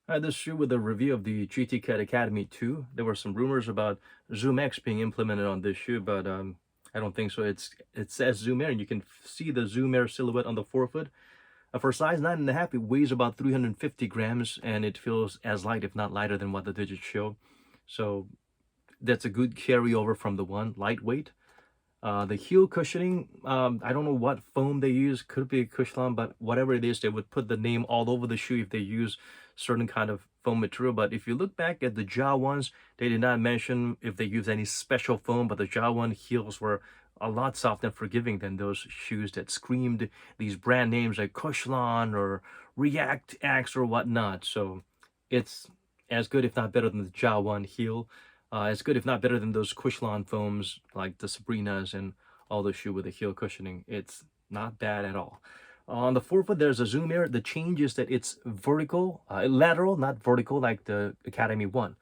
This shoe with a review of the GT Cat Academy 2. There were some rumors about Zoom X being implemented on this shoe, but I don't think so. It says Zoom Air, and you can see the Zoom Air silhouette on the forefoot. For size 9.5, it weighs about 350 grams, and it feels as light, if not lighter, than what the digits show. So that's a good carryover from the one, lightweight. The heel cushioning, I don't know what foam they use. Could be a Cushlon, but whatever it is, they would put the name all over the shoe if they use certain kind of foam material. But if you look back at the Ja ones, they did not mention if they use any special foam, but the Ja one heels were a lot softer and forgiving than those shoes that screamed these brand names like Cushlon or React X or whatnot. So it's as good, if not better, than the Ja one heel. It's good, if not better, than those Cushlon foams like the Sabrinas and all the shoe with the heel cushioning. It's not bad at all. On the forefoot, there's a Zoom Air. The change is that it's vertical, lateral, not vertical like the Academy 1.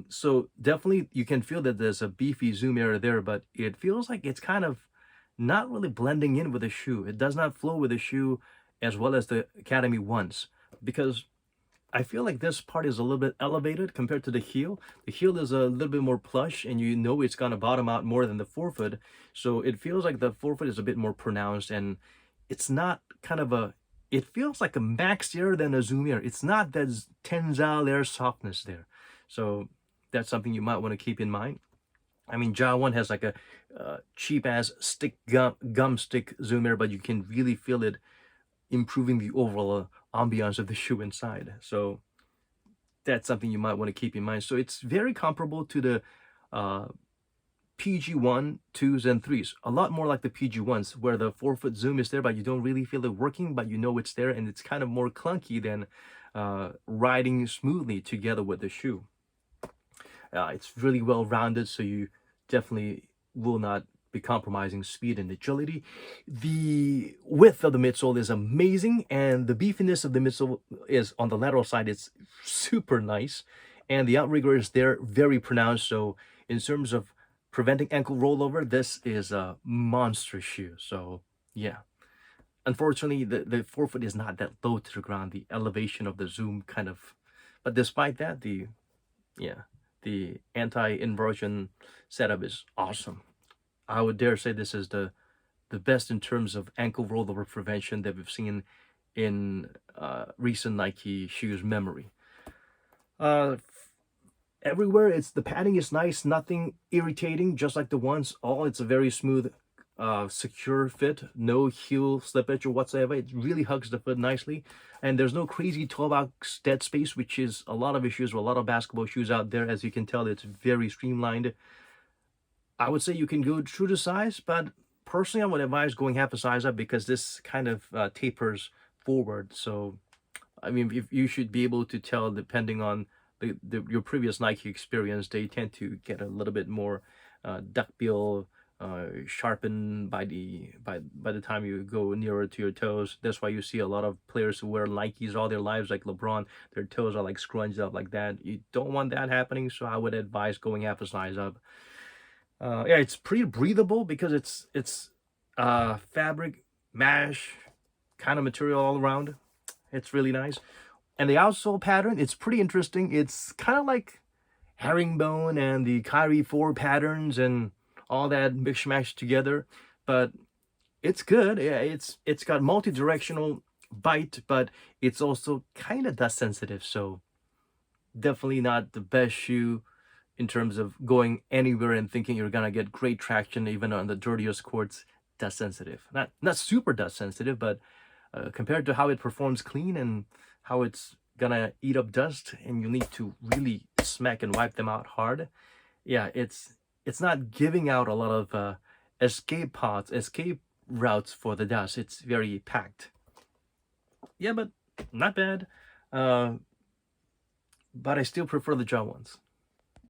So definitely you can feel that there's a beefy Zoom Air there, but it feels like it's kind of not really blending in with the shoe. It does not flow with the shoe as well as the Academy 1s, because I feel like this part is a little bit elevated compared to the heel. The heel is a little bit more plush, and you know it's gonna bottom out more than the forefoot. So it feels like the forefoot is a bit more pronounced, and it's not kind of a. It feels like a max air than a zoom air. It's not that tensile air softness there. So that's something you might want to keep in mind. I mean, Ja 1 has like a cheap ass stick gum stick zoom air, but you can really feel it improving the overall ambiance of the shoe inside. So that's something you might want to keep in mind. So it's very comparable to the uh, PG1, 2s, and 3s. A lot more like the PG1s, where the forefoot zoom is there, but you don't really feel it working, but you know it's there, and it's kind of more clunky than riding smoothly together with the shoe. It's really well rounded, so you definitely will not be compromising speed and agility. The width of the midsole is amazing, and the beefiness of the midsole is on the lateral side. It's super nice, and the outrigger is there, very pronounced. So in terms of preventing ankle rollover, this is a monster shoe. So yeah. Unfortunately, the forefoot is not that low to the ground. The elevation of the zoom kind of, but despite that, yeah, the anti-inversion setup is awesome. I would dare say this is the best in terms of ankle rollover prevention that we've seen in recent Nike shoes memory. Uh, Everywhere, it's the padding is nice, nothing irritating, just like the ones. All it's a very smooth, secure fit, no heel slippage or whatsoever. It really hugs the foot nicely, and there's no crazy 12-ounce dead space, which is a lot of issues with a lot of basketball shoes out there. As you can tell, it's very streamlined. I would say you can go true to size, but personally, I would advise going half a size up because this kind of tapers forward. So, I mean, if you should be able to tell depending on your previous Nike experience, they tend to get a little bit more duckbill, sharpened by the time you go nearer to your toes. That's why you see a lot of players who wear Nikes all their lives, like LeBron. Their toes are like scrunched up like that. You don't want that happening, so I would advise going half a size up. Yeah, it's pretty breathable because it's fabric mesh kind of material all around. It's really nice. And the outsole pattern, it's pretty interesting. It's kind of like herringbone and the Kyrie 4 patterns and all that mix together, but it's good. Yeah, it's got multi-directional bite, but it's also kind of dust sensitive, so definitely not the best shoe in terms of going anywhere and thinking you're gonna get great traction even on the dirtiest courts. Dust sensitive, not super dust sensitive, but compared to how it performs clean and how it's gonna eat up dust and you need to really smack and wipe them out hard. Yeah, it's not giving out a lot of escape routes for the dust. It's very packed. Yeah, but not bad. uh but I still prefer the Ja ones.